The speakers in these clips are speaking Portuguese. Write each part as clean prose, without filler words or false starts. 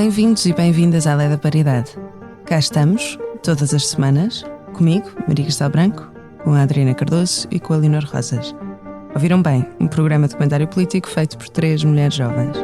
Bem-vindos e bem-vindas à Lei da Paridade. Cá estamos, todas as semanas, comigo, Maria Cristal Branco, com a Adriana Cardoso e com a Leonor Rosas. Ouviram bem, um programa de comentário político feito por 3 mulheres jovens.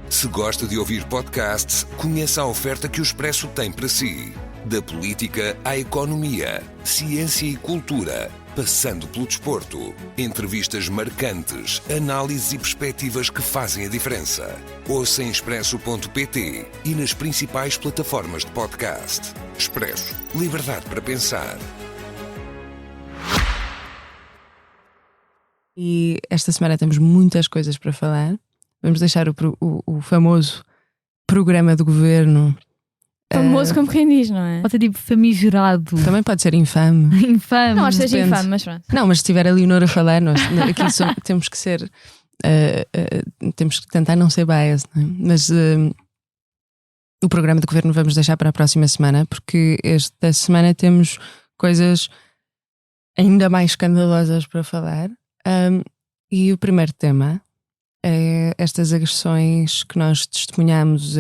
Se gosta de ouvir podcasts, conheça a oferta que o Expresso tem para si. Da política à economia, ciência e cultura, passando pelo desporto. Entrevistas marcantes, análises e perspectivas que fazem a diferença. Ouça em expresso.pt e nas principais plataformas de podcast. Expresso. Liberdade para pensar. E esta semana temos muitas coisas para falar. Vamos deixar o famoso programa do governo. Famoso como quem diz, não é? Pode ser tipo famigerado. Também pode ser infame. Infame. Não, acho que seja depende. infame, mas pronto. Não, mas se tiver a Leonor a falar, nós aqui temos que ser. Temos que tentar não ser biased, não é? Mas o programa de governo vamos deixar para a próxima semana, porque esta semana temos coisas ainda mais escandalosas para falar. E o primeiro tema é estas agressões que nós testemunhamos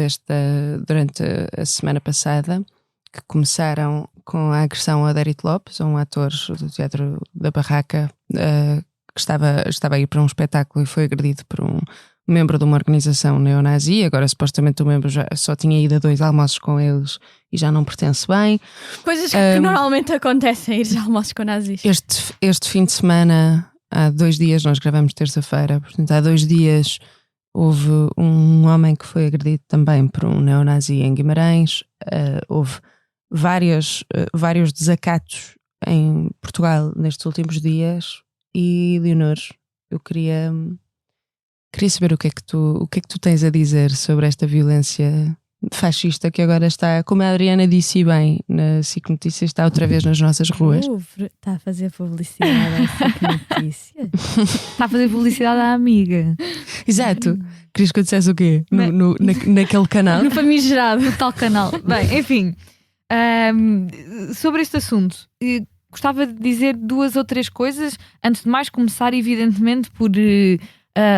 durante a semana passada, que começaram com a agressão a Dérit Lopes, um ator do Teatro da Barraca, que estava a ir para um espetáculo e foi agredido por um membro de uma organização neonazi. Agora supostamente o membro já só tinha ido a 2 almoços com eles e já não pertence bem. Coisas que normalmente acontecem, ir a almoços com nazis. Este fim de semana, há 2 dias, nós gravamos terça-feira, portanto há 2 dias houve um homem que foi agredido também por um neonazi em Guimarães. Houve vários desacatos em Portugal nestes últimos dias. E Leonor, eu queria saber o que é que tu tens a dizer sobre esta violência fascista que agora está, como a Adriana disse bem na SIC Notícias, está outra vez nas nossas ruas. Está a fazer publicidade à SIC Notícias. Está a fazer publicidade à amiga. Exato. Querias que eu dissesse o quê? Naquele canal? No famigerado. No tal canal. Bem, enfim. Sobre este assunto, gostava de dizer 2 ou 3 coisas. Antes de mais, começar evidentemente por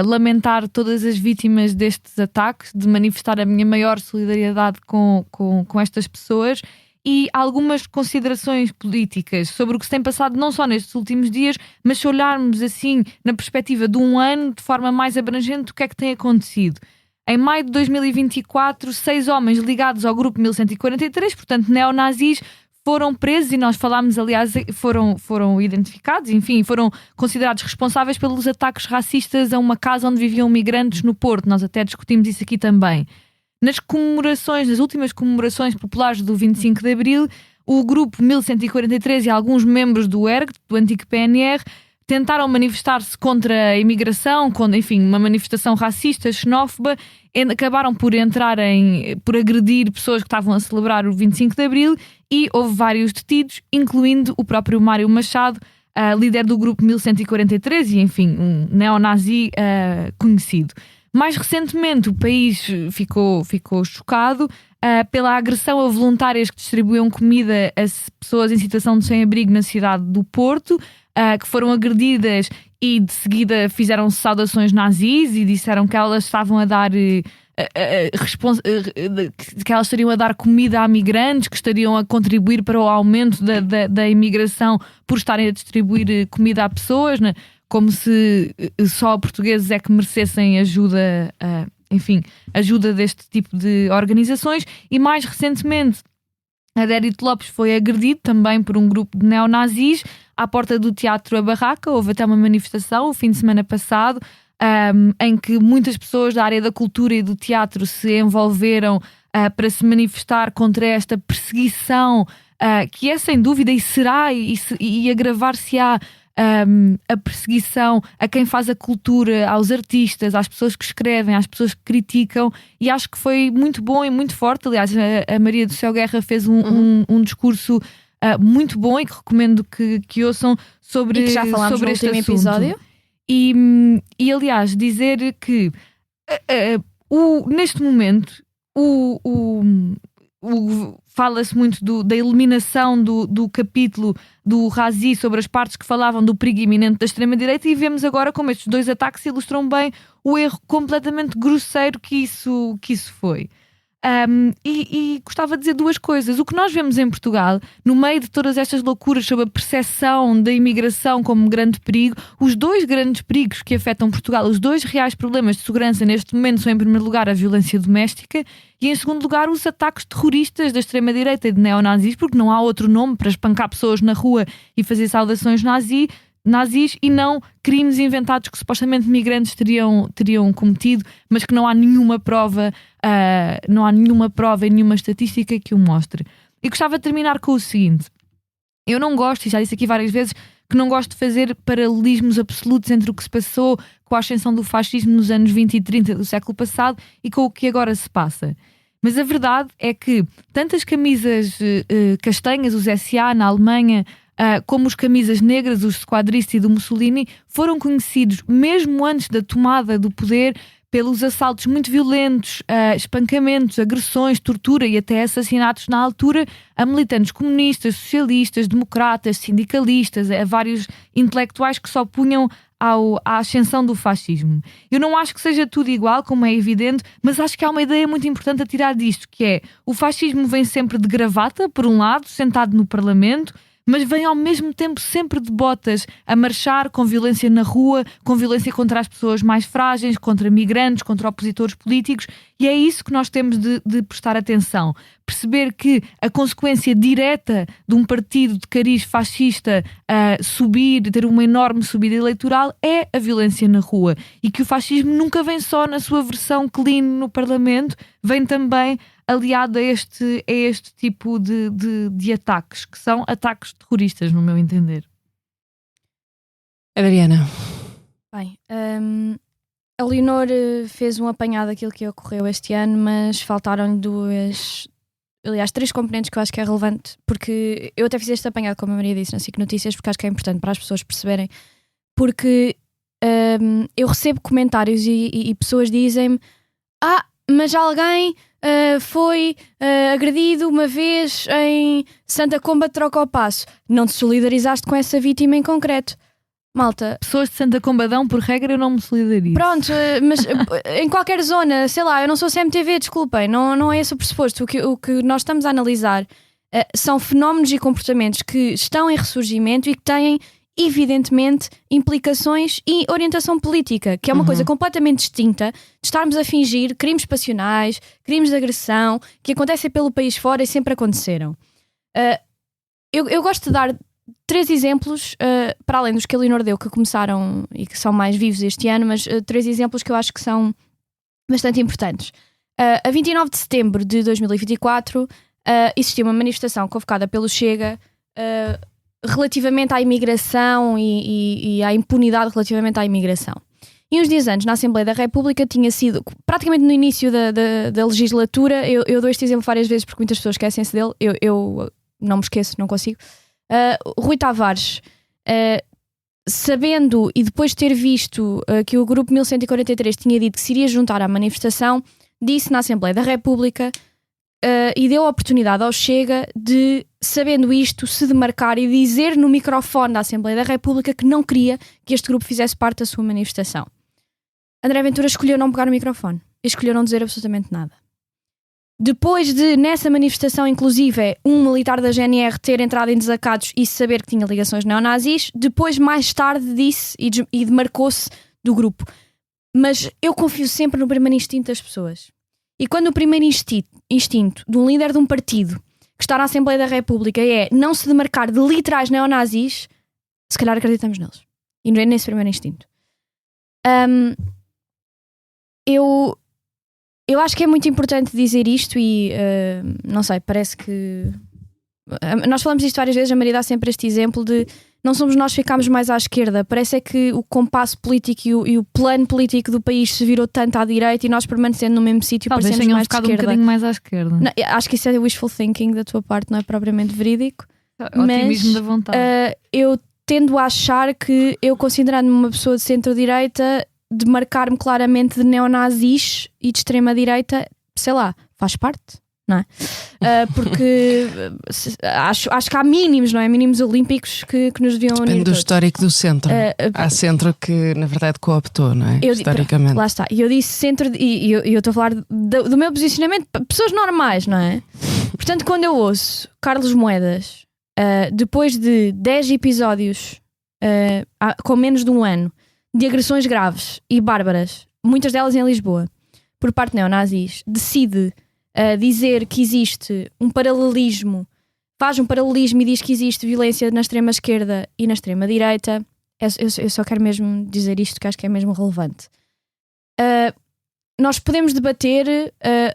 lamentar todas as vítimas destes ataques, de manifestar a minha maior solidariedade com estas pessoas e algumas considerações políticas sobre o que se tem passado não só nestes últimos dias, mas se olharmos assim na perspectiva de um ano, de forma mais abrangente, o que é que tem acontecido. Em maio de 2024, 6 homens ligados ao grupo 1143, portanto neonazis, foram presos e nós falámos, aliás, foram identificados, enfim, foram considerados responsáveis pelos ataques racistas a uma casa onde viviam migrantes no Porto. Nós até discutimos isso aqui também. Nas últimas comemorações populares do 25 de Abril, o grupo 1143 e alguns membros do ERG, do antigo PNR, tentaram manifestar-se contra a imigração, enfim, uma manifestação racista, xenófoba, acabaram por agredir pessoas que estavam a celebrar o 25 de Abril e houve vários detidos, incluindo o próprio Mário Machado, líder do grupo 1143 e, enfim, um neonazi conhecido. Mais recentemente, o país ficou chocado pela agressão a voluntárias que distribuíam comida a pessoas em situação de sem-abrigo na cidade do Porto, que foram agredidas e de seguida fizeram saudações nazis e disseram que elas estavam a dar que elas estariam a dar comida a migrantes, que estariam a contribuir para o aumento da imigração por estarem a distribuir comida a pessoas, né? Como se só portugueses é que merecessem ajuda, ajuda deste tipo de organizações. E mais recentemente, a Dérit Lopes foi agredido também por um grupo de neonazis à porta do Teatro A Barraca. Houve até uma manifestação o fim de semana passado, em que muitas pessoas da área da cultura e do teatro se envolveram para se manifestar contra esta perseguição, que é sem dúvida e será e agravar-se-á a perseguição a quem faz a cultura, aos artistas, às pessoas que escrevem, às pessoas que criticam, e acho que foi muito bom e muito forte. Aliás, a Maria do Céu Guerra fez um discurso muito bom e que recomendo que ouçam sobre, e que já falámos sobre no este último assunto. episódio. E aliás, dizer que neste momento o fala-se muito da eliminação do capítulo do Razi sobre as partes que falavam do perigo iminente da extrema-direita, e vemos agora como estes 2 ataques ilustram bem o erro completamente grosseiro que isso foi. E gostava de dizer 2 coisas. O que nós vemos em Portugal, no meio de todas estas loucuras sobre a percepção da imigração como grande perigo, os 2 grandes perigos que afetam Portugal, os 2 reais problemas de segurança neste momento são, em primeiro lugar, a violência doméstica e, em segundo lugar, os ataques terroristas da extrema-direita e de neonazis, porque não há outro nome para espancar pessoas na rua e fazer saudações nazis, e não crimes inventados que supostamente migrantes teriam cometido, mas que não há nenhuma prova e nenhuma estatística que o mostre. E gostava de terminar com o seguinte: eu não gosto, e já disse aqui várias vezes, que não gosto de fazer paralelismos absolutos entre o que se passou com a ascensão do fascismo nos anos 20 e 30 do século passado e com o que agora se passa. Mas a verdade é que tantas camisas castanhas, os SA na Alemanha, como os camisas negras, os squadristi do Mussolini, foram conhecidos mesmo antes da tomada do poder pelos assaltos muito violentos, espancamentos, agressões, tortura e até assassinatos na altura a militantes comunistas, socialistas, democratas, sindicalistas, a vários intelectuais que se opunham à ascensão do fascismo. Eu não acho que seja tudo igual, como é evidente, mas acho que há uma ideia muito importante a tirar disto, que é: o fascismo vem sempre de gravata, por um lado, sentado no Parlamento, mas vem ao mesmo tempo sempre de botas, a marchar, com violência na rua, com violência contra as pessoas mais frágeis, contra migrantes, contra opositores políticos, e é isso que nós temos de prestar atenção. Perceber que a consequência direta de um partido de cariz fascista subir, ter uma enorme subida eleitoral, é a violência na rua, e que o fascismo nunca vem só na sua versão clean no Parlamento, vem também aliado a este tipo de ataques, que são ataques terroristas, no meu entender. Adriana. Bem, a Leonor fez um apanhado daquilo que ocorreu este ano, mas faltaram-lhe 3 componentes que eu acho que é relevante, porque eu até fiz este apanhado, como a Maria disse, na SIC Notícias, porque acho que é importante para as pessoas perceberem, porque eu recebo comentários e pessoas dizem-me: mas alguém foi agredido uma vez em Santa Comba de Troca ao Passo. Não te solidarizaste com essa vítima em concreto. Malta, pessoas de Santa Combadão, por regra, eu não me solidarizo. Pronto, mas em qualquer zona, sei lá, eu não sou CMTV, desculpem, não é esse o pressuposto. O que nós estamos a analisar são fenómenos e comportamentos que estão em ressurgimento e que têm, evidentemente, implicações e orientação política, que é uma coisa completamente distinta de estarmos a fingir crimes passionais, crimes de agressão, que acontecem pelo país fora e sempre aconteceram. Eu gosto de dar 3 exemplos, para além dos que a Leonor deu, que começaram e que são mais vivos este ano, mas 3 exemplos que eu acho que são bastante importantes. A 29 de setembro de 2024, existiu uma manifestação convocada pelo Chega relativamente à imigração e à impunidade relativamente à imigração. E uns dias antes, na Assembleia da República, tinha sido, praticamente no início da legislatura, eu dou este exemplo várias vezes porque muitas pessoas esquecem-se dele, eu não me esqueço, não consigo. Rui Tavares, sabendo e depois de ter visto que o grupo 1143 tinha dito que se iria juntar à manifestação, disse na Assembleia da República e deu a oportunidade ao Chega de, sabendo isto, se demarcar e dizer no microfone da Assembleia da República que não queria que este grupo fizesse parte da sua manifestação. André Ventura escolheu não pegar no microfone e escolheu não dizer absolutamente nada. Depois de, nessa manifestação, inclusive, um militar da GNR ter entrado em desacatos e saber que tinha ligações neonazis, depois, mais tarde, disse e demarcou-se do grupo. Mas eu confio sempre no primeiro instinto das pessoas. E quando o primeiro instinto de um líder de um partido que está na Assembleia da República é não se demarcar de literais neonazis, se calhar acreditamos neles. E não é nesse primeiro instinto. Eu acho que é muito importante dizer isto e, não sei, parece que... Nós falamos disto várias vezes, a Maria dá sempre este exemplo de não somos nós que ficámos mais à esquerda, parece é que o compasso político e o plano político do país se virou tanto à direita e nós permanecendo no mesmo sítio parecemos mais de esquerda. Um bocadinho mais à esquerda. Não, acho que isso é wishful thinking da tua parte, não é propriamente verídico. Otimismo da vontade. Eu tendo a achar que eu, considerando-me uma pessoa de centro-direita, demarcar-me claramente de neonazis e de extrema-direita, sei lá, faz parte. não é? Porque acho que há mínimos, não é? Mínimos olímpicos que nos deviam unir. Depende do todos. histórico do centro. Há centro que, na verdade, cooptou, não é? Historicamente. Lá está. E eu disse centro, e eu estou a falar do meu posicionamento para pessoas normais, não é? Portanto, quando eu ouço Carlos Moedas, depois de 10 episódios com menos de um ano de agressões graves e bárbaras, muitas delas em Lisboa, por parte de neonazis, decide dizer que existe um paralelismo, faz um paralelismo e diz que existe violência na extrema-esquerda e na extrema-direita. Eu só quero mesmo dizer isto, que acho que é mesmo relevante. Nós podemos debater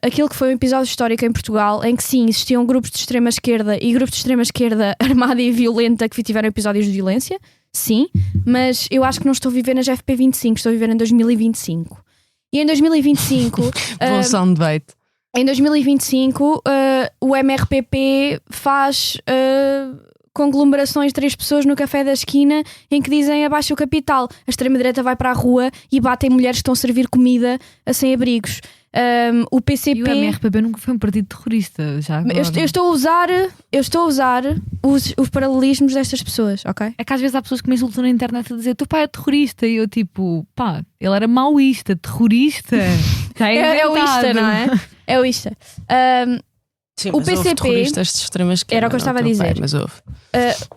aquilo que foi um episódio histórico em Portugal, em que sim, existiam grupos de extrema-esquerda e grupos de extrema-esquerda armada e violenta que tiveram episódios de violência, sim, mas eu acho que não estou a viver nas FP25, estou a viver em 2025. E em 2025... Bom soundbite. Em 2025, o MRPP faz conglomerações de 3 pessoas no café da esquina em que dizem abaixo o capital. A extrema-direita vai para a rua e batem mulheres que estão a servir comida a sem-abrigos. O PCP... E o MRPP nunca foi um partido terrorista, já agora. Eu estou a usar os paralelismos destas pessoas, ok? É que às vezes há pessoas que me insultam na internet a dizer teu pai é terrorista e eu tipo, pá, ele era maoísta, terrorista. Já é o ista, não é? É o ista. Sim, o mas houve PCP terroristas de extrema-esquerda. era o que eu estava a dizer. Mas houve.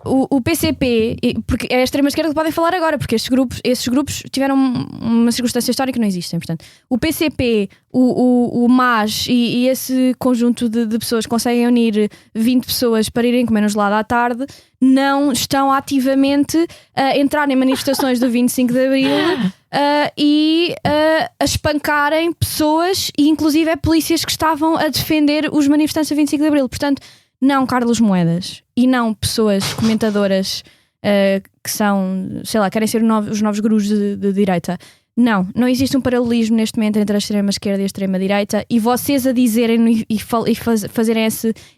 O PCP, porque é a extrema-esquerda que podem falar agora, porque esses grupos tiveram uma circunstância histórica que não existem. Portanto, o PCP, o MAS e esse conjunto de pessoas que conseguem unir 20 pessoas para irem comer um gelado à tarde, não estão ativamente a entrar em manifestações do 25 de Abril e a espancarem pessoas e inclusive polícias que estavam a defender os manifestantes do 25 de Abril. Portanto, não Carlos Moedas e não pessoas comentadoras que são, sei lá, querem ser os novos gurus de direita. Não existe um paralelismo neste momento entre a extrema-esquerda e a extrema-direita, e vocês a dizerem e fazerem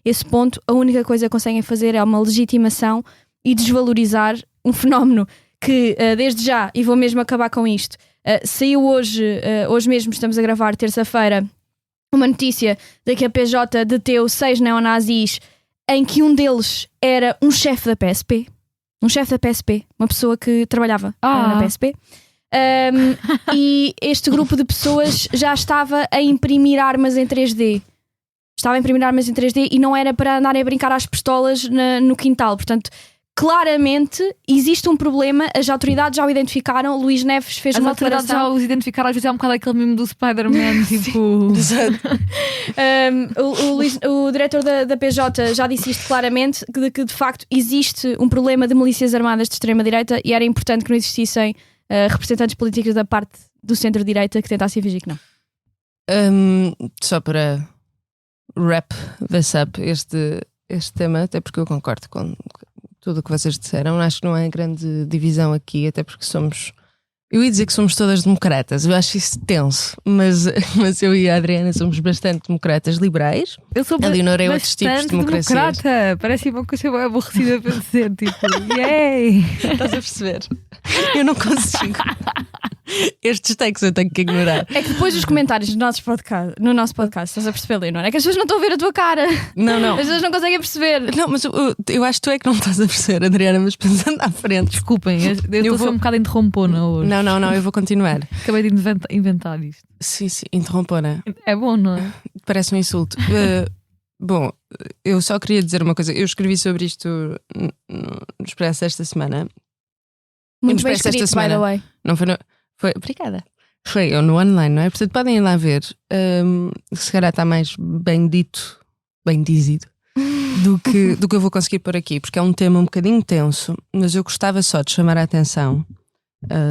esse ponto, a única coisa que conseguem fazer é uma legitimação e desvalorizar um fenómeno que desde já, e vou mesmo acabar com isto, saiu hoje mesmo, estamos a gravar terça-feira, uma notícia de que a PJ deteu 6 neonazis, em que um deles era um chefe da PSP, uma pessoa que trabalhava na PSP. E este grupo de pessoas já estava a imprimir armas em 3D. E não era para andarem a brincar às pistolas no quintal. Portanto, claramente existe um problema. As autoridades já o identificaram. Luís Neves fez uma declaração. As autoridades já os identificaram. Às vezes é um bocado aquele meme do Spider-Man. Tipo... o diretor da PJ já disse isto claramente, que de facto existe um problema de milícias armadas de extrema-direita, e era importante que não existissem representantes políticos da parte do centro-direita que tentassem fingir que não. Só para wrap this up este tema, até porque eu concordo com tudo o que vocês disseram, acho que não há grande divisão aqui, até porque eu ia dizer que somos todas democratas, eu acho isso tenso, mas eu e a Adriana somos bastante democratas liberais. Eu sou a Leonor é outros tipos de democracias. Democrata, parece uma coisa bem aborrecida para dizer, tipo, yay! Estás a perceber? Eu não consigo. Estes takes eu tenho que ignorar. É que depois dos comentários no nosso podcast, estás a perceber, Leonor? É que as pessoas não estão a ver a tua cara. Não. As pessoas não conseguem perceber. Não, mas eu acho que tu é que não estás a perceber, Adriana, mas pensando à frente. Desculpem, eu estou a ser um bocado interrompona hoje. Não, eu vou continuar. Acabei de inventar isto. Sim, interrompona. É bom, não é? Parece um insulto. Bom, eu só queria dizer uma coisa. Eu escrevi sobre isto no Expresso esta semana. Muito bem escrito, by the way. Não foi, obrigada. Foi eu no online, não é? Portanto, podem ir lá ver. Se calhar está mais bem dito, bem dizido, do que eu vou conseguir pôr aqui, porque é um tema um bocadinho tenso, mas eu gostava só de chamar a atenção.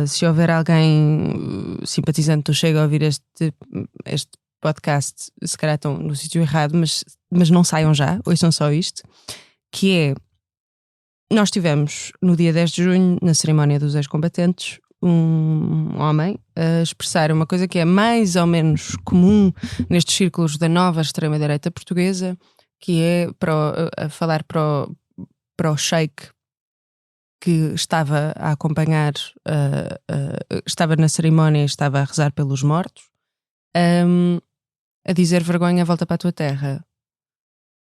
Se houver alguém simpatizante do Chega a ouvir este podcast, se calhar estão no sítio errado, mas não saiam já, ouçam só isto, que é: nós tivemos no dia 10 de junho, na cerimónia dos ex-combatentes, um homem a expressar uma coisa que é mais ou menos comum nestes círculos da nova extrema-direita portuguesa, que é a falar para o sheik que estava a acompanhar, estava na cerimónia e estava a rezar pelos mortos, a dizer: vergonha, volta para a tua terra.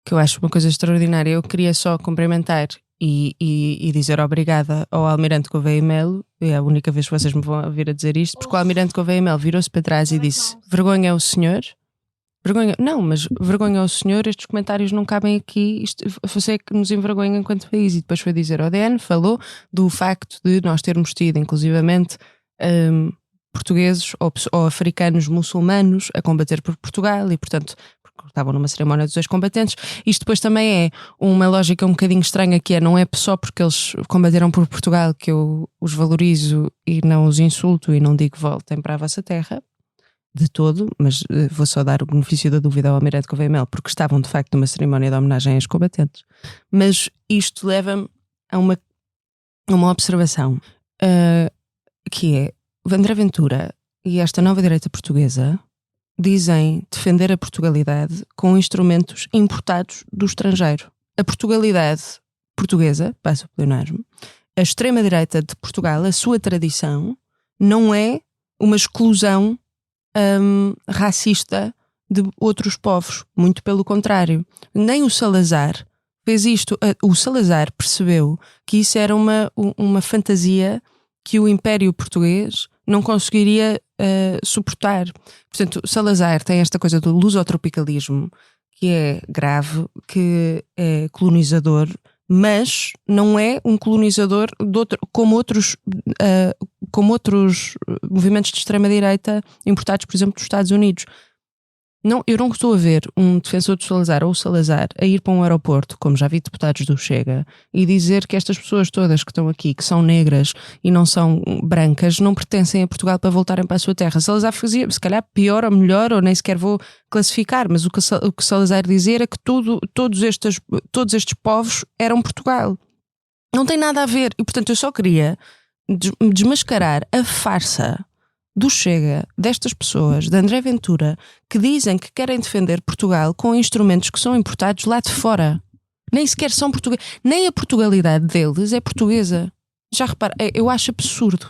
que eu acho uma coisa extraordinária. Eu queria só cumprimentar e dizer obrigada ao Almirante Gouveia Melo. É a única vez que vocês me vão ouvir a dizer isto, porque o Almirante Gouveia Melo virou-se para trás e disse: vergonha ao senhor. Vergonha, não, mas vergonha ao senhor, estes comentários não cabem aqui, você é que nos envergonha enquanto país. E depois foi dizer ao DN, falou do facto de nós termos tido, inclusivamente, portugueses ou africanos muçulmanos a combater por Portugal e, portanto, estavam numa cerimónia dos ex-combatentes. Isto depois também é uma lógica um bocadinho estranha, que não é só porque eles combateram por Portugal que eu os valorizo e não os insulto e não digo voltem para a vossa terra. De todo, mas vou só dar o benefício da dúvida ao Almirante Gouveia Melo, porque estavam de facto numa cerimónia de homenagem aos combatentes. Mas isto leva-me a uma observação, que é: o André Ventura e esta nova direita portuguesa dizem defender a Portugalidade com instrumentos importados do estrangeiro. A Portugalidade portuguesa, passa o pleonasmo, a extrema-direita de Portugal, a sua tradição, não é uma exclusão racista de outros povos, muito pelo contrário. Nem o Salazar fez isto. O Salazar percebeu que isso era uma fantasia que o Império Português não conseguiria suportar. Portanto, Salazar tem esta coisa do lusotropicalismo, que é grave, que é colonizador, mas não é um colonizador como outros movimentos de extrema-direita importados, por exemplo, dos Estados Unidos. Não, eu não estou a ver um defensor do Salazar ou o Salazar a ir para um aeroporto, como já vi deputados do Chega, e dizer que estas pessoas todas que estão aqui, que são negras e não são brancas, não pertencem a Portugal para voltarem para a sua terra. Salazar fazia, se calhar, pior ou melhor, ou nem sequer vou classificar, mas o que Salazar dizia era que todos estes povos eram Portugal. Não tem nada a ver. E, portanto, eu só queria desmascarar a farsa do Chega, destas pessoas, de André Ventura, que dizem que querem defender Portugal com instrumentos que são importados lá de fora. Nem sequer são portugueses. Nem a Portugalidade deles é portuguesa. Já repara, eu acho absurdo.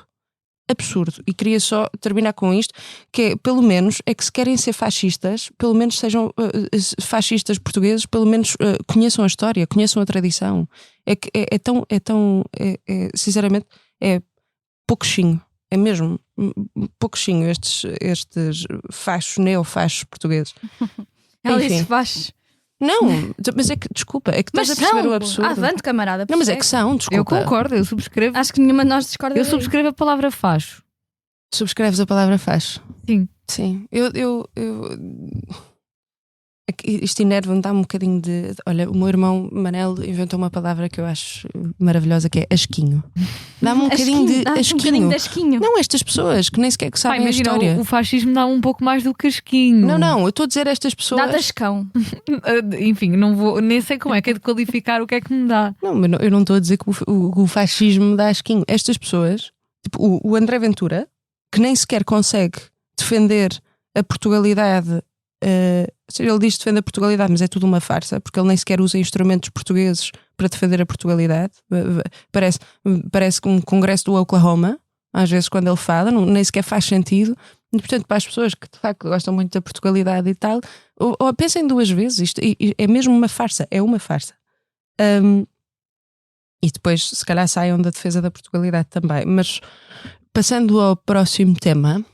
Absurdo. E queria só terminar com isto, que é, pelo menos, é que se querem ser fascistas, pelo menos sejam fascistas portugueses, pelo menos conheçam a história, conheçam a tradição. É que sinceramente, é pouquinho. É mesmo pouquinho estes fachos, neofachos portugueses. Ela disse fachos. Não, mas é que, desculpa, é que estás a perceber o absurdo. Avante, camarada. Não, mas é que são, desculpa. Eu concordo, eu subscrevo. Acho que nenhuma de nós discorda. Eu subscrevo a palavra facho. Subscreves a palavra facho? Sim. Sim. Isto enerva-me, dá um bocadinho de... Olha, o meu irmão Manel inventou uma palavra que eu acho maravilhosa, que é asquinho. Dá-me um bocadinho de asquinho. Não, estas pessoas que nem sequer que sabem a história. O fascismo dá um pouco mais do que asquinho. Não, eu estou a dizer a estas pessoas... Dá ascão. Enfim, não vou, nem sei como é que é de qualificar o que é que me dá. Não, mas eu não estou a dizer que o fascismo me dá asquinho. Estas pessoas, tipo o André Ventura, que nem sequer consegue defender a Portugalidade... ele diz defender a Portugalidade, mas é tudo uma farsa, porque ele nem sequer usa instrumentos portugueses para defender a Portugalidade. Parece um congresso do Oklahoma, às vezes, quando ele fala, nem sequer faz sentido. E, portanto, para as pessoas que de facto gostam muito da Portugalidade e tal, ou pensem duas vezes, isto é mesmo uma farsa, é uma farsa. E depois, se calhar, saiam da defesa da Portugalidade também. Mas passando ao próximo tema,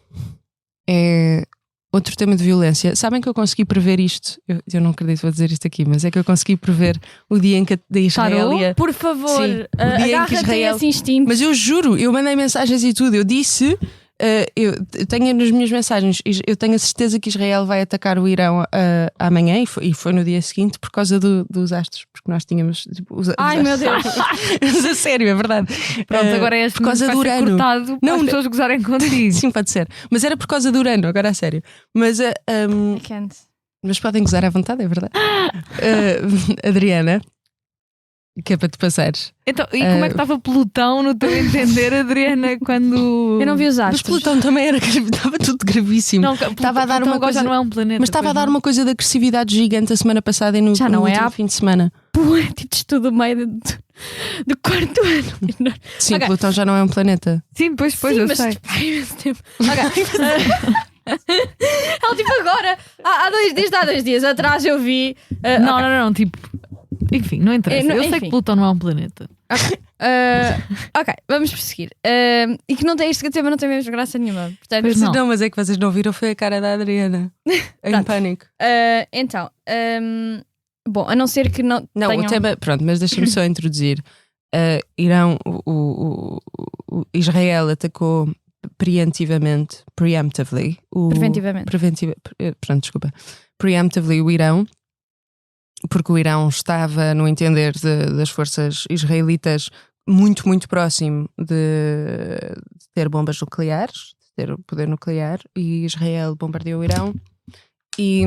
é outro tema de violência. Sabem que eu consegui prever isto? Eu não acredito que vou dizer isto aqui, mas é que eu consegui prever o dia em que Israel ia... Por favor, agarra-te a esse instinto. Mas eu juro, eu mandei mensagens e tudo. Eu disse... eu tenho nas minhas mensagens, eu tenho a certeza que Israel vai atacar o Irão amanhã, e foi no dia seguinte por causa dos astros, porque nós tínhamos ai meu Deus. Mas a sério, é verdade. Pronto, agora é por causa do Urano, cortado para as pessoas gozarem contigo. Sim, pode ser, mas era por causa do Urano, agora a sério. Mas mas podem gozar à vontade, é verdade. Adriana, que é para te passares. Então, e como é que estava Plutão no teu entender, Adriana, quando... Eu não vi os astros. Mas Plutão também estava tudo gravíssimo. Estava a dar uma coisa, já não é um planeta. Mas estava a dar uma coisa de agressividade gigante a semana passada e no último fim de semana. Poéticos tudo meio do quarto ano. Sim, okay. Plutão já não é um planeta. Sim, pois, sim, eu mas sei. Okay. Ela tipo agora, há 2 dias atrás eu vi. Não, tipo. Enfim, não interessa. Eu sei que Plutão não é um planeta. Ok, vamos prosseguir. E que não tem este tema, não tem mesmo graça nenhuma. Portanto, Pois não. Não, mas é que vocês não viram, foi a cara da Adriana. Em pânico. então, bom, a não ser que não. Não, tenham... o tema, pronto, mas deixa-me só introduzir. Irão, o Israel atacou preemptively preemptively o Irão, porque o Irão estava, no entender das forças israelitas, muito, muito próximo de ter bombas nucleares, de ter o poder nuclear, e Israel bombardeou o Irão. E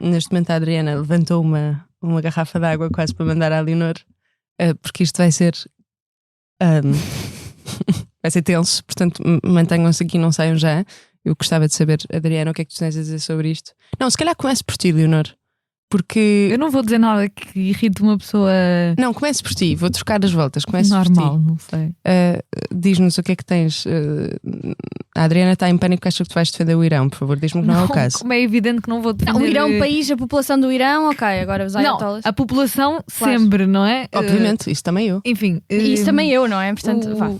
neste momento a Adriana levantou uma garrafa de água quase para mandar à Leonor, porque isto vai ser vai ser tenso, portanto mantenham-se aqui, não saiam já. Eu gostava de saber, Adriana, o que é que tu tens a dizer sobre isto? Não, se calhar comece por ti, Leonor, porque... Eu não vou dizer nada que irrite uma pessoa. Não, comece por ti, vou trocar as voltas, comece normal, por ti. não sei. Diz-nos o que é que tens. A Adriana está em pânico, acha que tu vais defender o Irão, por favor, diz-me que não é o caso. Como é evidente que não vou defender. Não, o Irão, país, a população do Irão, ok, agora os ayatollahs. Não, a população Claro. sempre, não é? Obviamente, isso também eu. Enfim. E isso também eu, não é? Portanto, vá.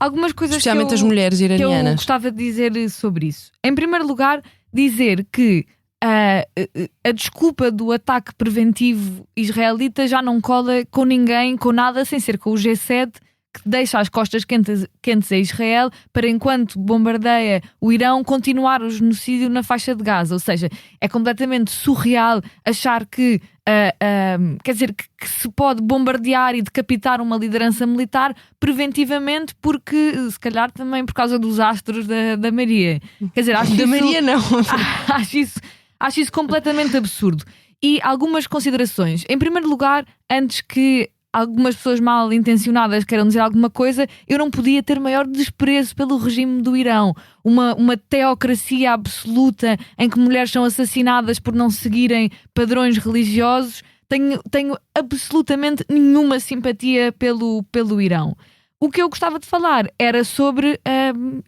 Algumas coisas Especialmente que as mulheres que eu iranianas. gostava de dizer sobre isso. Em primeiro lugar, dizer que a desculpa do ataque preventivo israelita já não cola com ninguém, com nada, sem ser com o G7, que deixa as costas quentes a Israel para, enquanto bombardeia o Irão, continuar o genocídio na faixa de Gaza. Ou seja, é completamente surreal achar que quer dizer, que se pode bombardear e decapitar uma liderança militar preventivamente, porque se calhar também por causa dos astros da Maria. Quer dizer, acho Da isso, Maria não. acho isso completamente absurdo. E algumas considerações. Em primeiro lugar, antes que algumas pessoas mal intencionadas queiram dizer alguma coisa, eu não podia ter maior desprezo pelo regime do Irão. Uma teocracia absoluta em que mulheres são assassinadas por não seguirem padrões religiosos. Tenho absolutamente nenhuma simpatia pelo Irão. O que eu gostava de falar era sobre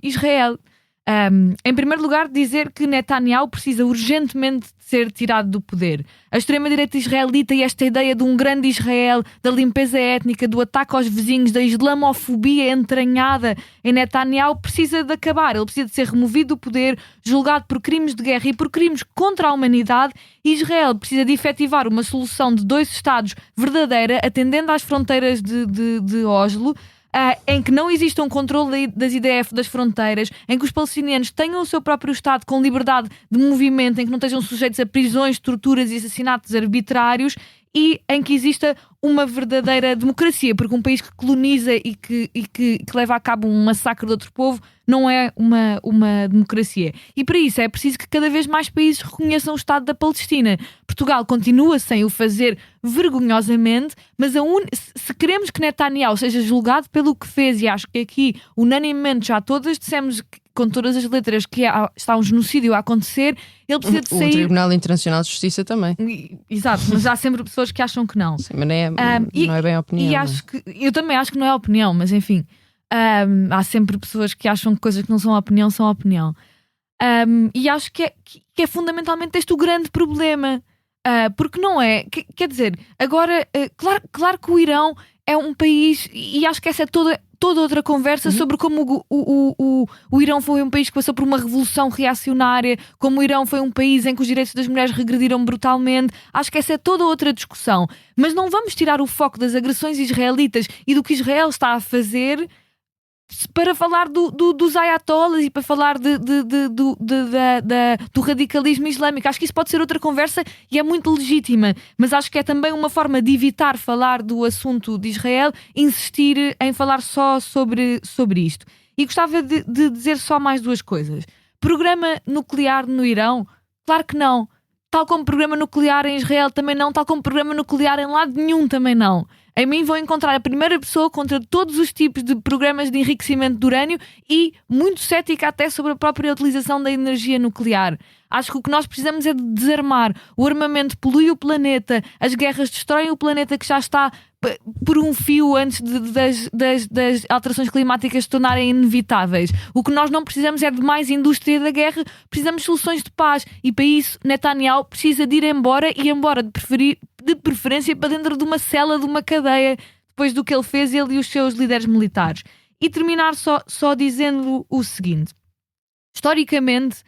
Israel. Em primeiro lugar, dizer que Netanyahu precisa urgentemente de ser tirado do poder. A extrema-direita israelita e esta ideia de um grande Israel, da limpeza étnica, do ataque aos vizinhos, da islamofobia entranhada em Netanyahu precisa de acabar. Ele precisa de ser removido do poder, julgado por crimes de guerra e por crimes contra a humanidade. E Israel precisa de efetivar uma solução de 2 Estados verdadeira, atendendo às fronteiras de Oslo, em que não exista um controle das IDF das fronteiras, em que os palestinianos tenham o seu próprio Estado com liberdade de movimento, em que não estejam sujeitos a prisões, torturas e assassinatos arbitrários, e em que exista uma verdadeira democracia, porque um país que coloniza e que leva a cabo um massacre de outro povo não é uma democracia. E para isso é preciso que cada vez mais países reconheçam o Estado da Palestina. Portugal continua sem o fazer vergonhosamente, mas se queremos que Netanyahu seja julgado pelo que fez, e acho que aqui unanimemente já todas dissemos com todas as letras que está um genocídio a acontecer, ele precisa de sair... O Tribunal Internacional de Justiça também. Exato, mas há sempre pessoas que acham que não. Sim, mas não é bem a opinião. E eu também acho que não é opinião, mas enfim, há sempre pessoas que acham que coisas que não são opinião são opinião. E acho que é fundamentalmente este o grande problema. Porque não é... Quer dizer, agora, claro que o Irão é um país, e acho que essa é toda outra conversa sobre como o Irão foi um país que passou por uma revolução reacionária, como o Irão foi um país em que os direitos das mulheres regrediram brutalmente. Acho que essa é toda outra discussão. Mas não vamos tirar o foco das agressões israelitas e do que Israel está a fazer para falar dos ayatollahs e para falar do radicalismo islâmico. Acho que isso pode ser outra conversa e é muito legítima, mas acho que é também uma forma de evitar falar do assunto de Israel, insistir em falar só sobre isto. E gostava de dizer só mais 2 coisas. Programa nuclear no Irão? Claro que não. Tal como programa nuclear em Israel também não, tal como programa nuclear em lado nenhum também não. em mim vão encontrar a primeira pessoa contra todos os tipos de programas de enriquecimento de urânio e muito cética até sobre a própria utilização da energia nuclear. Acho que o que nós precisamos é de desarmar. O armamento polui o planeta, as guerras destroem o planeta que já está por um fio antes das alterações climáticas se tornarem inevitáveis. O que nós não precisamos é de mais indústria da guerra, precisamos de soluções de paz. E para isso, Netanyahu precisa de ir embora e embora de preferência para dentro de uma cela, de uma cadeia, depois do que ele fez, ele e os seus líderes militares. E terminar só dizendo o seguinte. Historicamente,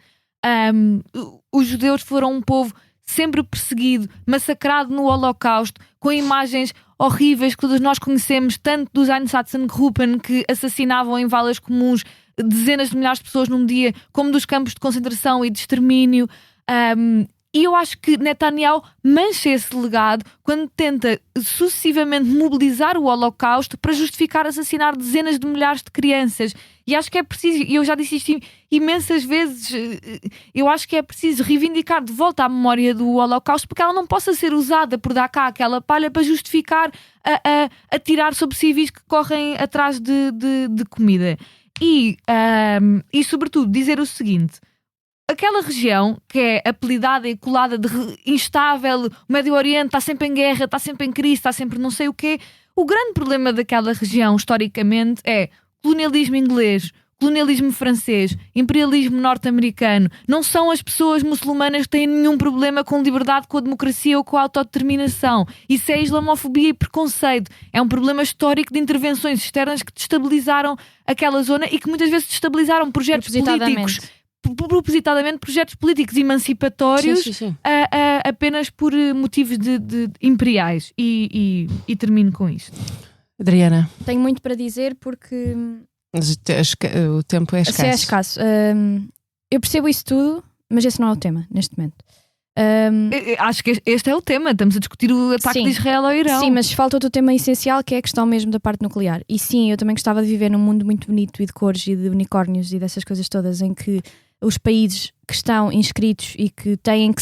os judeus foram um povo sempre perseguido, massacrado no Holocausto, com imagens horríveis que todos nós conhecemos, tanto dos Einsatzgruppen, que assassinavam em valas comuns dezenas de milhares de pessoas num dia, como dos campos de concentração e de extermínio. E eu acho que Netanyahu mancha esse legado quando tenta sucessivamente mobilizar o Holocausto para justificar assassinar dezenas de milhares de crianças. E acho que é preciso, e eu já disse isto imensas vezes, eu acho que é preciso reivindicar de volta a memória do Holocausto, porque ela não possa ser usada por dar cá aquela palha para justificar a tirar sobre civis que correm atrás de comida. E sobretudo dizer o seguinte: aquela região que é apelidada e colada de instável, o Médio Oriente está sempre em guerra, está sempre em crise, está sempre não sei o quê. O grande problema daquela região, historicamente, é colonialismo inglês, colonialismo francês, imperialismo norte-americano. Não são as pessoas muçulmanas que têm nenhum problema com liberdade, com a democracia ou com a autodeterminação. Isso é islamofobia e preconceito. É um problema histórico de intervenções externas que destabilizaram aquela zona e que muitas vezes destabilizaram projetos políticos. Propositadamente projetos políticos emancipatórios. Sim. Apenas por motivos de imperiais. E termino com isto. Adriana, Tenho muito para dizer porque o tempo é escasso. é escasso. Eu percebo isso tudo, mas esse não é o tema neste momento. Acho que este é o tema. Estamos a discutir o ataque de Israel ao Irão. Sim, mas falta outro tema essencial, que é a questão mesmo da parte nuclear. E sim, eu também gostava de viver num mundo muito bonito e de cores e de unicórnios e dessas coisas todas, em que os países que estão inscritos e que têm que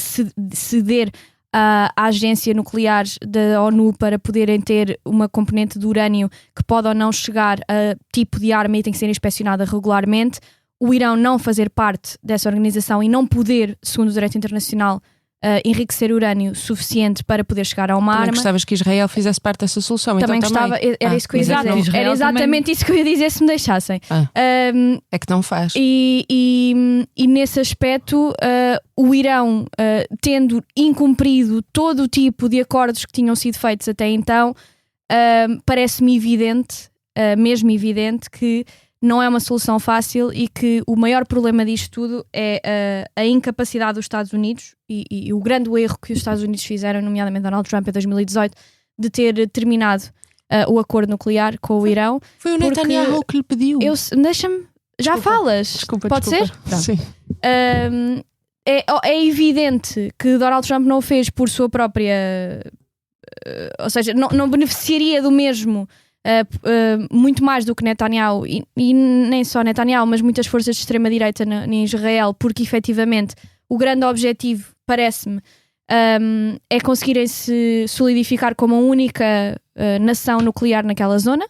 ceder à agência nuclear da ONU para poderem ter uma componente de urânio que pode ou não chegar a tipo de arma e tem que ser inspecionada regularmente, o Irão não fazer parte dessa organização e não poder, segundo o direito internacional, enriquecer urânio suficiente para poder chegar a uma Também arma. gostavas que Israel fizesse parte dessa solução. Também então, gostava, era isso que eu ia exato, dizer. Israel Era exatamente isso que eu ia dizer se me deixassem. É que não faz. E nesse aspecto, o Irão, tendo incumprido todo o tipo de acordos que tinham sido feitos até então, parece-me evidente, mesmo evidente, que não é uma solução fácil e que o maior problema disto tudo é a incapacidade dos Estados Unidos e o grande erro que os Estados Unidos fizeram, nomeadamente Donald Trump em 2018, de ter terminado o acordo nuclear com o Irão. Foi o Netanyahu que lhe pediu. Deixa-me... Já falas? Desculpa. Pode ser? Sim. É evidente que Donald Trump não o fez por sua própria... ou seja, não beneficiaria do mesmo... muito mais do que Netanyahu e nem só Netanyahu, mas muitas forças de extrema-direita em Israel, porque efetivamente o grande objetivo, parece-me, é conseguirem se solidificar como a única nação nuclear naquela zona.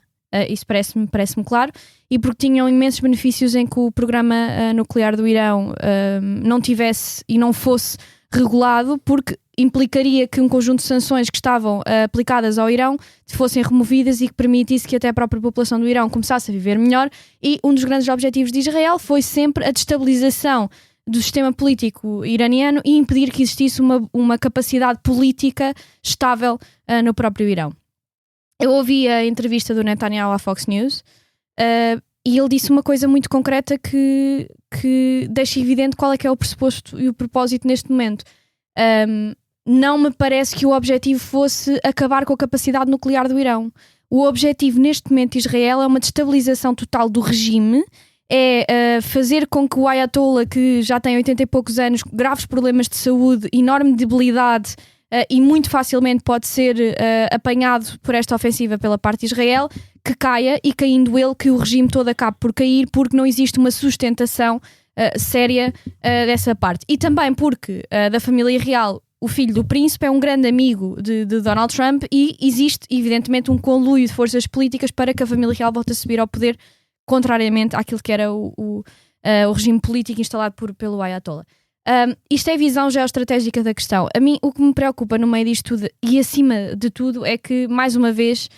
Isso parece-me claro, e porque tinham imensos benefícios em que o programa nuclear do Irão não tivesse e não fosse regulado, porque implicaria que um conjunto de sanções que estavam aplicadas ao Irão fossem removidas e que permitisse que até a própria população do Irão começasse a viver melhor. E um dos grandes objetivos de Israel foi sempre a destabilização do sistema político iraniano e impedir que existisse uma capacidade política estável no próprio Irão. Eu ouvi a entrevista do Netanyahu à Fox News e ele disse uma coisa muito concreta que deixa evidente qual é que é o pressuposto e o propósito neste momento. Não me parece que o objetivo fosse acabar com a capacidade nuclear do Irão. O objetivo neste momento de Israel é uma destabilização total do regime, é fazer com que o Ayatollah, que já tem 80 e poucos anos, graves problemas de saúde, enorme debilidade e muito facilmente pode ser apanhado por esta ofensiva pela parte de Israel, que caia, e caindo ele, que o regime todo acabe por cair, porque não existe uma sustentação séria dessa parte. E também porque da família real o filho do príncipe é um grande amigo de Donald Trump e existe, evidentemente, um conluio de forças políticas para que a família real volte a subir ao poder, contrariamente àquilo que era o regime político instalado pelo Ayatollah. Isto é a visão geoestratégica da questão. A mim, o que me preocupa no meio disto tudo, e acima de tudo, é que, mais uma vez,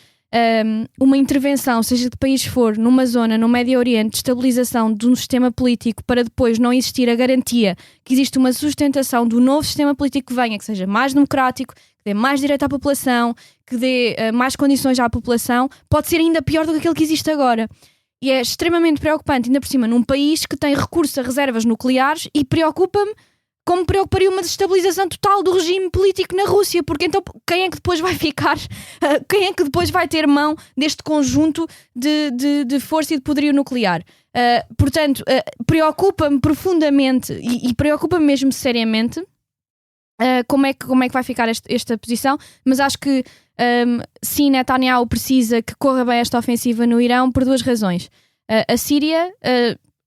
uma intervenção, seja de país for, numa zona, no Médio Oriente, de estabilização de um sistema político para depois não existir a garantia que existe uma sustentação do novo sistema político que venha, que seja mais democrático, que dê mais direito à população, que dê mais condições à população, pode ser ainda pior do que aquilo que existe agora. E é extremamente preocupante, ainda por cima, num país que tem recurso a reservas nucleares, e preocupa-me como preocuparia uma desestabilização total do regime político na Rússia, porque então quem é que depois vai ficar, quem é que depois vai ter mão deste conjunto de força e de poderio nuclear? Portanto, preocupa-me profundamente e preocupa-me mesmo seriamente como é que vai ficar esta posição, mas acho que sim, Netanyahu precisa que corra bem esta ofensiva no Irão por duas razões. A Síria,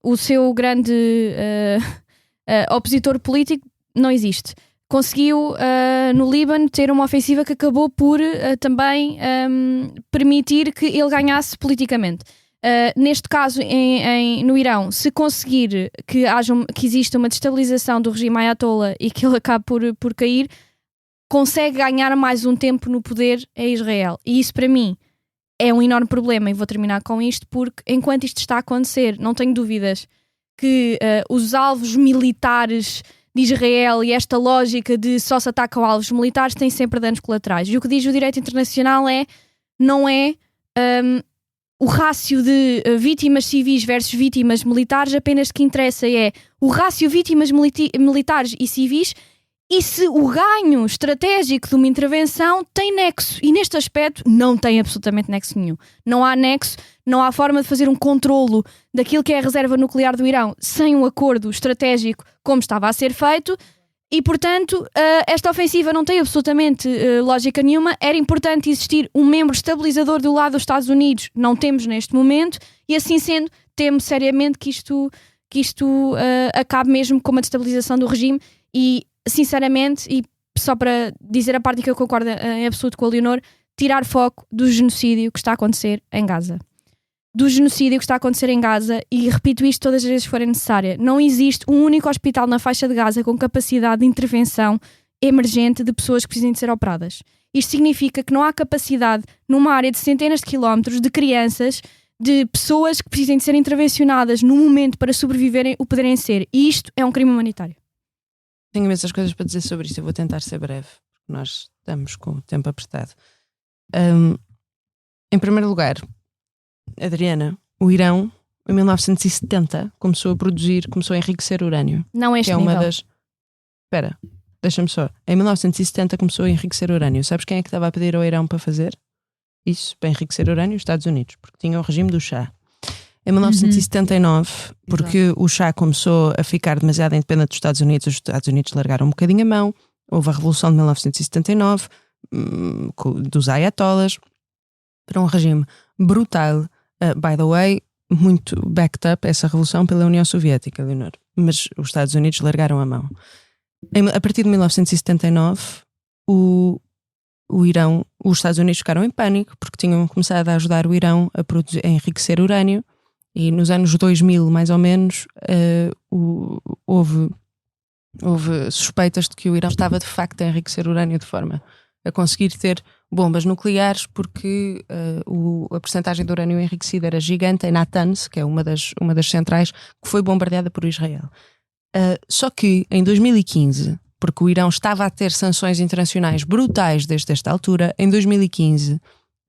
o seu grande opositor político, não existe. Conseguiu no Líbano ter uma ofensiva que acabou por também permitir que ele ganhasse politicamente. Neste caso, no Irão, se conseguir que exista uma destabilização do regime Ayatollah e que ele acabe por cair, consegue ganhar mais um tempo no poder a Israel. E isso, para mim, é um enorme problema. E vou terminar com isto, porque enquanto isto está a acontecer, não tenho dúvidas que os alvos militares de Israel e esta lógica de só se atacam alvos militares têm sempre danos colaterais. E o que diz o direito internacional não é o rácio de vítimas civis versus vítimas militares, apenas que interessa é o rácio vítimas militares e civis, e se o ganho estratégico de uma intervenção tem nexo. E neste aspecto não tem absolutamente nexo nenhum. Não há nexo, não há forma de fazer um controlo daquilo que é a reserva nuclear do Irão sem um acordo estratégico como estava a ser feito. E, portanto, esta ofensiva não tem absolutamente lógica nenhuma. Era importante existir um membro estabilizador do lado dos Estados Unidos. Não temos neste momento. E, assim sendo, temo seriamente que isto acabe mesmo com uma destabilização do regime. E, sinceramente, e só para dizer a parte que eu concordo em absoluto com a Leonor, tirar foco do genocídio que está a acontecer em Gaza. Do genocídio que está a acontecer em Gaza, e repito isto todas as vezes que forem necessária, não existe um único hospital na faixa de Gaza com capacidade de intervenção emergente de pessoas que precisem de ser operadas. Isto significa que não há capacidade numa área de centenas de quilómetros de crianças, de pessoas que precisem de ser intervencionadas no momento para sobreviverem o poderem ser. E isto é um crime humanitário. Tenho imensas coisas para dizer sobre isso. Eu vou tentar ser breve, porque nós estamos com o tempo apertado. Em primeiro lugar, Adriana, o Irão, em 1970, começou a enriquecer urânio. Não este que é nível. uma das... Espera, deixa-me só. Em 1970 começou a enriquecer urânio. Sabes quem é que estava a pedir ao Irão para fazer isso, para enriquecer urânio? Os Estados Unidos, porque tinha o regime do Shah. Em 1979, porque o Shah começou a ficar demasiado independente dos Estados Unidos, os Estados Unidos largaram um bocadinho a mão, houve a Revolução de 1979, dos Ayatollahs, para um regime brutal. By the way, muito backed up essa revolução pela União Soviética, Leonor. Mas os Estados Unidos largaram a mão. A partir de 1979, o Irão, os Estados Unidos ficaram em pânico porque tinham começado a ajudar o Irão a enriquecer urânio. E nos anos 2000, mais ou menos, houve suspeitas de que o Irão estava de facto a enriquecer urânio de forma a conseguir ter bombas nucleares, porque a percentagem de urânio enriquecido era gigante em Natanz, que é uma das centrais, que foi bombardeada por Israel. Só que em 2015, porque o Irão estava a ter sanções internacionais brutais desde esta altura, em 2015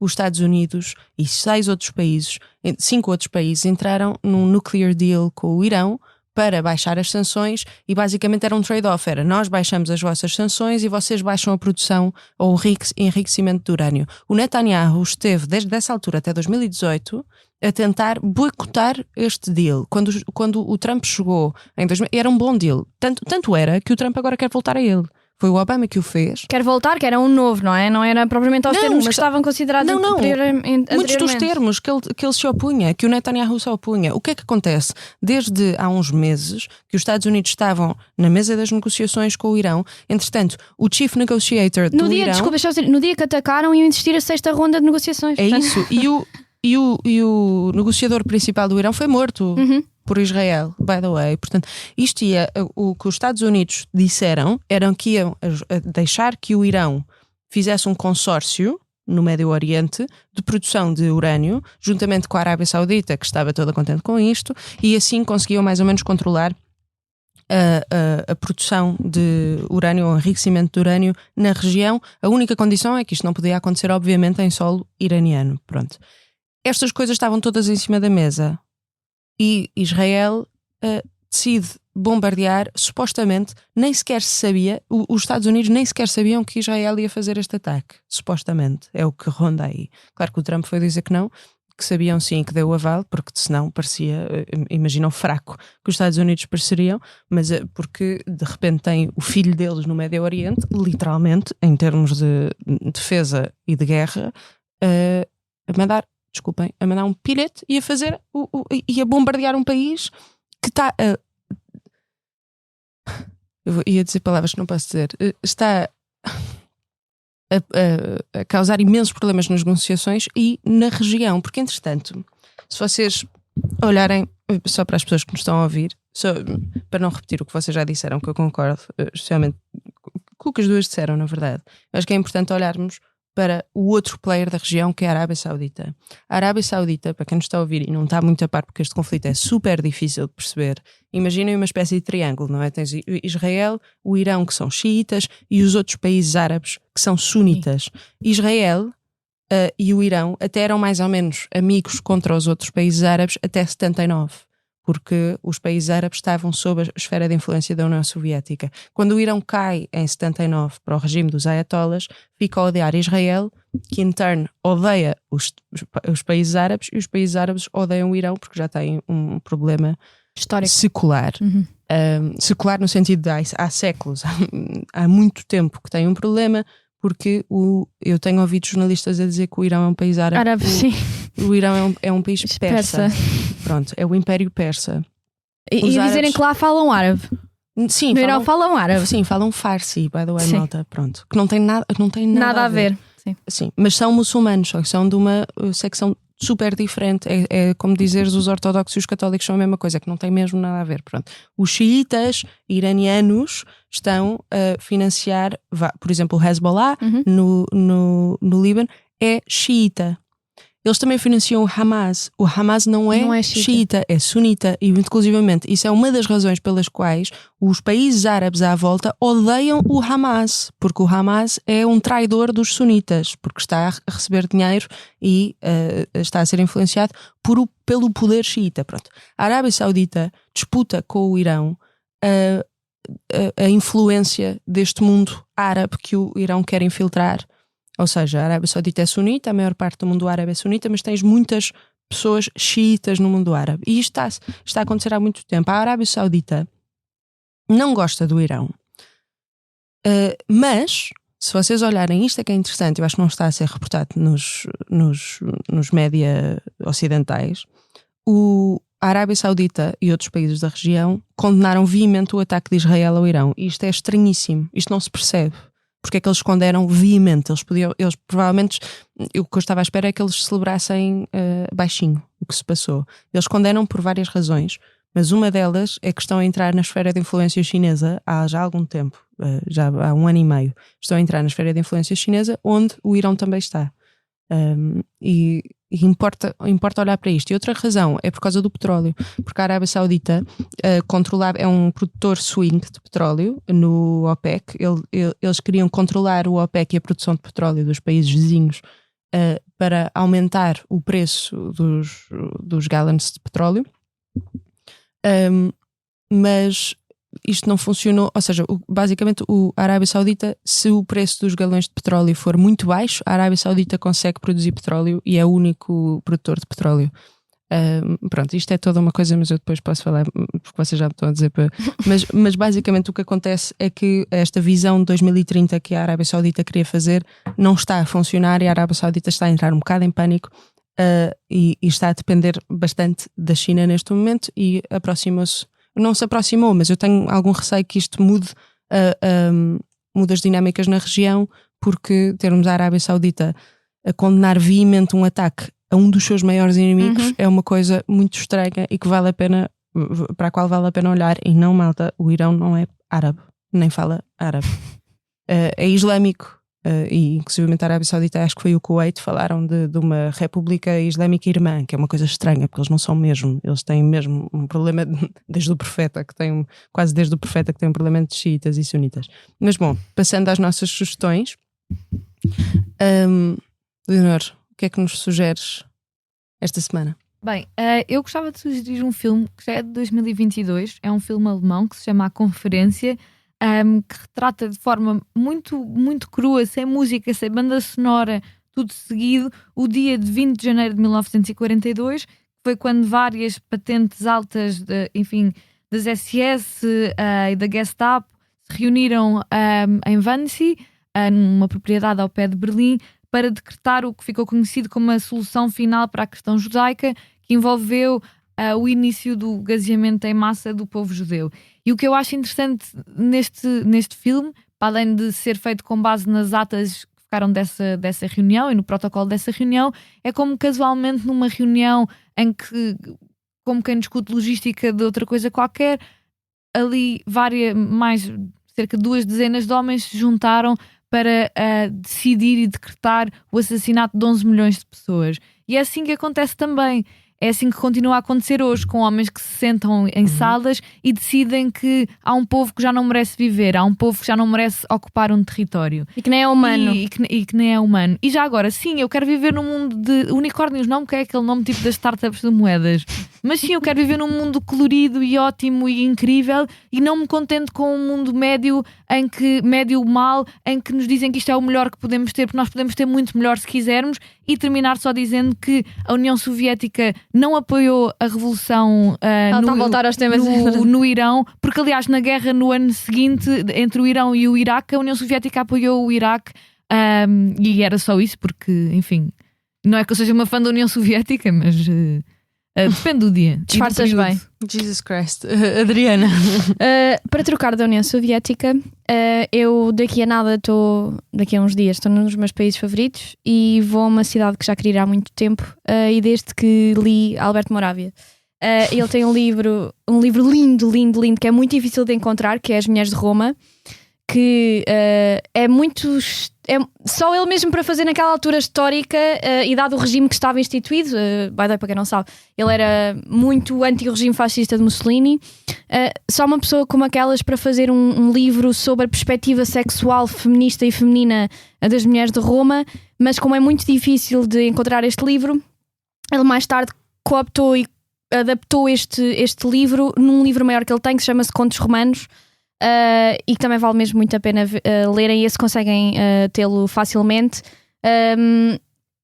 os Estados Unidos e 5 outros países entraram num nuclear deal com o Irão para baixar as sanções, e basicamente era um trade-off, era nós baixamos as vossas sanções e vocês baixam a produção ou o enriquecimento de urânio. O Netanyahu esteve desde essa altura até 2018 a tentar boicotar este deal. Quando o Trump chegou em 2000, era um bom deal, tanto era que o Trump agora quer voltar a ele. Foi o Obama que o fez. Quer voltar, que era um novo, não é? Não era propriamente aos termos que estavam considerados anteriormente. Muitos dos termos que ele se opunha, que o Netanyahu se opunha. O que é que acontece? Desde há uns meses que os Estados Unidos estavam na mesa das negociações com o Irão, entretanto, o Chief Negotiator do Irão... No dia que atacaram, iam existir a 6ª ronda de negociações. É isso. E o negociador principal do Irão foi morto por Israel, by the way. Portanto, o que os Estados Unidos disseram eram que iam deixar que o Irão fizesse um consórcio no Médio Oriente de produção de urânio, juntamente com a Arábia Saudita, que estava toda contente com isto, e assim conseguiam mais ou menos controlar a produção de urânio, o enriquecimento de urânio na região. A única condição é que isto não podia acontecer, obviamente, em solo iraniano. Pronto. Estas coisas estavam todas em cima da mesa e Israel decide bombardear, supostamente, nem sequer se sabia, os Estados Unidos nem sequer sabiam que Israel ia fazer este ataque, supostamente, é o que ronda aí. Claro que o Trump foi dizer que não, que sabiam sim, que deu o aval, porque senão parecia, imaginam fraco que os Estados Unidos pareceriam, mas porque de repente tem o filho deles no Médio Oriente, literalmente, em termos de defesa e de guerra, a mandar um pilhete e a fazer e a bombardear um país que está eu ia dizer palavras que não posso dizer, está a causar imensos problemas nas negociações e na região, porque entretanto, se vocês olharem, só para as pessoas que nos estão a ouvir, só para não repetir o que vocês já disseram, que eu concordo, especialmente com o que as duas disseram, na verdade, acho que é importante olharmos para o outro player da região, que é a Arábia Saudita. A Arábia Saudita, para quem nos está a ouvir e não está muito a par, porque este conflito é super difícil de perceber, imaginem uma espécie de triângulo, não é? Tens Israel, o Irão, que são xiitas, e os outros países árabes, que são sunitas. Sim. Israel e o Irão até eram mais ou menos amigos contra os outros países árabes até 79. Porque os países árabes estavam sob a esfera de influência da União Soviética. Quando o Irão cai em 79 para o regime dos ayatollahs, fica a odiar Israel, que em turn odeia os países árabes, e os países árabes odeiam o Irão porque já têm um problema histórico secular. Secular no sentido de há séculos, há muito tempo que tem um problema, porque eu tenho ouvido jornalistas a dizer que o Irão é um país árabe. Sim. O Irão é um país persa. Pronto, é o Império Persa. E dizerem que lá falam árabe. Sim, no Irão falam árabe. Sim, falam farsi, by the way, malta. Pronto. Que não tem nada a ver. Sim, mas são muçulmanos, só que são de uma secção super diferente. É como dizeres os ortodoxos e os católicos são a mesma coisa, que não tem mesmo nada a ver. Pronto. Os xiitas iranianos estão a financiar, por exemplo, o Hezbollah no Líbano é xiita. Eles também financiam o Hamas. O Hamas não é xiita, é sunita. E, inclusivamente, isso é uma das razões pelas quais os países árabes à volta odeiam o Hamas. Porque o Hamas é um traidor dos sunitas. Porque está a receber dinheiro e está a ser influenciado pelo poder xiita. Pronto. A Arábia Saudita disputa com o Irão a influência deste mundo árabe que o Irão quer infiltrar. Ou seja, a Arábia Saudita é sunita, a maior parte do mundo árabe é sunita, mas tens muitas pessoas xiitas no mundo árabe. E isto está a acontecer há muito tempo. A Arábia Saudita não gosta do Irão. Mas, se vocês olharem, isto é que é interessante, eu acho que não está a ser reportado nos média ocidentais, a Arábia Saudita e outros países da região condenaram veemente o ataque de Israel ao Irão. E isto é estranhíssimo. Isto não se percebe. Porque é que eles esconderam veemente? Eles provavelmente, o que eu estava à espera é que eles celebrassem baixinho o que se passou. Eles esconderam por várias razões, mas uma delas é que estão a entrar na esfera de influência chinesa há já algum tempo, já há 1 ano e meio. Estão a entrar na esfera de influência chinesa, onde o Irão também está. E importa olhar para isto. E outra razão é por causa do petróleo, porque a Arábia Saudita é um produtor swing de petróleo no OPEC. Eles queriam controlar o OPEC e a produção de petróleo dos países vizinhos para aumentar o preço dos gallons de petróleo, mas isto não funcionou. Ou seja, basicamente a Arábia Saudita, se o preço dos galões de petróleo for muito baixo, a Arábia Saudita consegue produzir petróleo e é o único produtor de petróleo Pronto, isto é toda uma coisa, mas eu depois posso falar, porque vocês já me estão a dizer. Mas basicamente o que acontece é que esta visão de 2030 que a Arábia Saudita queria fazer não está a funcionar, e a Arábia Saudita está a entrar um bocado em pânico e está a depender bastante da China neste momento, e aproximou-se, não se aproximou, mas eu tenho algum receio que isto mude as dinâmicas na região, porque termos a Arábia Saudita a condenar veemente um ataque a um dos seus maiores inimigos é uma coisa muito estranha e que vale a pena, para a qual vale a pena olhar. E não, malta, o Irão não é árabe, nem fala árabe. É islâmico, e inclusive a Arábia Saudita, acho que foi o Kuwait, falaram de uma república islâmica irmã, que é uma coisa estranha, porque eles não são mesmo, eles têm mesmo um problema desde o profeta, quase desde o profeta que tem um problema de xiitas e sunitas. Mas bom, passando às nossas sugestões, Leonor, o que é que nos sugeres esta semana? Bem, eu gostava de sugerir um filme que já é de 2022. É um filme alemão que se chama A Conferência, que retrata de forma muito, muito crua, sem música, sem banda sonora, tudo seguido, o dia de 20 de janeiro de 1942, que foi quando várias patentes altas das SS e da Gestapo se reuniram em Wannsee, numa propriedade ao pé de Berlim, para decretar o que ficou conhecido como a solução final para a questão judaica, que envolveu o início do gaseamento em massa do povo judeu. E o que eu acho interessante neste filme, para além de ser feito com base nas atas que ficaram dessa reunião e no protocolo dessa reunião, é como casualmente numa reunião em que, como quem discute logística de outra coisa qualquer, ali cerca de 2 dezenas de homens se juntaram para decidir e decretar o assassinato de 11 milhões de pessoas. E é assim que acontece também. É assim que continua a acontecer hoje, com homens que se sentam em salas e decidem que há um povo que já não merece viver, há um povo que já não merece ocupar um território. E que nem é humano. E que nem é humano. E já agora, sim, eu quero viver num mundo de unicórnios, não porque é aquele nome tipo das startups de moedas. Mas sim, eu quero viver num mundo colorido e ótimo e incrível, e não me contento com um mundo médio mal, em que nos dizem que isto é o melhor que podemos ter, porque nós podemos ter muito melhor se quisermos. E terminar só dizendo que a União Soviética não apoiou a revolução no Irão, porque aliás na guerra no ano seguinte entre o Irão e o Iraque, a União Soviética apoiou o Iraque, e era só isso, porque enfim, não é que eu seja uma fã da União Soviética, mas depende do dia. Disfarças bem. Jesus Christ. Adriana. Para trocar da União Soviética, eu daqui a uns dias estou num dos meus países favoritos e vou a uma cidade que já queria ir há muito tempo, e desde que li Alberto Moravia. Ele tem um livro lindo, lindo, lindo, que é muito difícil de encontrar, que é As Mulheres de Roma, que é muito... só ele mesmo para fazer naquela altura histórica, e dado o regime que estava instituído, para quem não sabe, ele era muito anti-regime fascista de Mussolini, só uma pessoa como aquelas para fazer um livro sobre a perspectiva sexual feminista e feminina das mulheres de Roma. Mas como é muito difícil de encontrar este livro, ele mais tarde cooptou e adaptou este livro num livro maior que ele tem, que se chama-se Contos Romanos, e que também vale mesmo muito a pena lerem, e se conseguem tê-lo facilmente.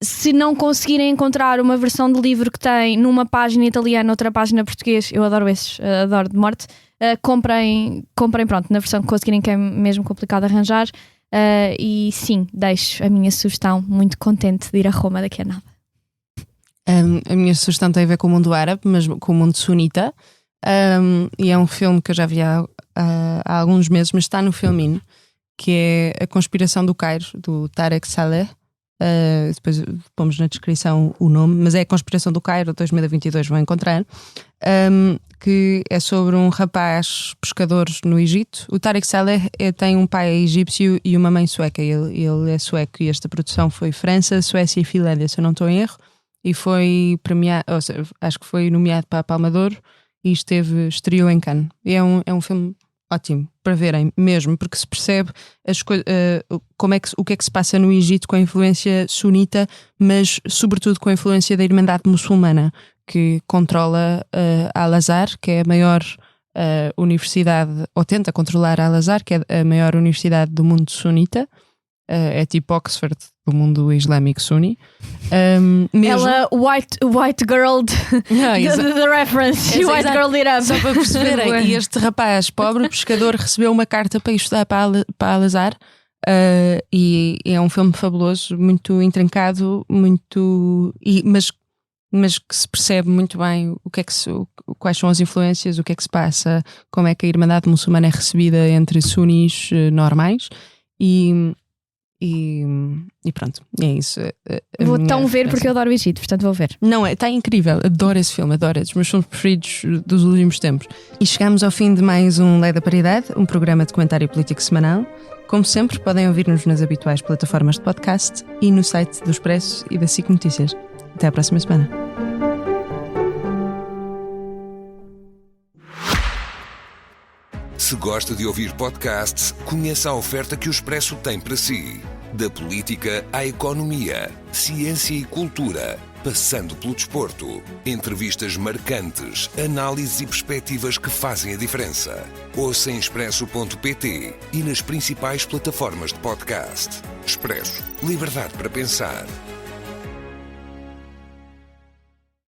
Se não conseguirem encontrar uma versão de livro que tem numa página italiana, outra página português, eu adoro esses, adoro de morte, comprem pronto, na versão que conseguirem, que é mesmo complicado de arranjar. E sim, deixo a minha sugestão, muito contente de ir a Roma daqui a nada. A minha sugestão tem a ver com o mundo árabe, mas com o mundo sunita, e é um filme que eu já vi há alguns meses, mas está no Filmin, que é A Conspiração do Cairo, do Tarek Saleh. Depois pomos na descrição o nome, mas é A Conspiração do Cairo 2022, vão encontrar, que é sobre um rapaz pescador no Egito. O Tarek Saleh tem um pai egípcio e uma mãe sueca. Ele é sueco, e esta produção foi França, Suécia e Finlândia, se eu não estou em erro, e foi premiado, ou seja, acho que foi nomeado para a Palma de Ouro e estreou em Cannes. E é um filme ótimo para verem mesmo, porque se percebe o que é que se passa no Egito com a influência sunita, mas sobretudo com a influência da Irmandade Muçulmana, que controla Al-Azhar, que é a maior universidade, ou tenta controlar Al-Azhar, que é a maior universidade do mundo sunita, é tipo Oxford do mundo islâmico sunni. Mesmo... Ela, white girl, the reference, white girl it up. Só para perceberem, e este rapaz, pobre pescador, recebeu uma carta para estudar para Al-Azhar. E é um filme fabuloso, muito intrincado, mas que se percebe muito bem quais são as influências, o que é que se passa, como é que a Irmandade Muçulmana é recebida entre sunnis normais e pronto, é isso. Vou tão ver porque eu adoro o Egito, portanto vou ver. Não, está incrível, adoro esse filme, adoro, é dos meus filmes preferidos dos últimos tempos. E chegamos ao fim de mais um Lei da Paridade, um programa de comentário político semanal. Como sempre, podem ouvir-nos nas habituais plataformas de podcast e no site do Expresso e da SIC Notícias. Até à próxima semana. Se gosta de ouvir podcasts, conheça a oferta que o Expresso tem para si. Da política à economia, ciência e cultura, passando pelo desporto. Entrevistas marcantes, análises e perspectivas que fazem a diferença. Ouça em expresso.pt e nas principais plataformas de podcast. Expresso. Liberdade para pensar.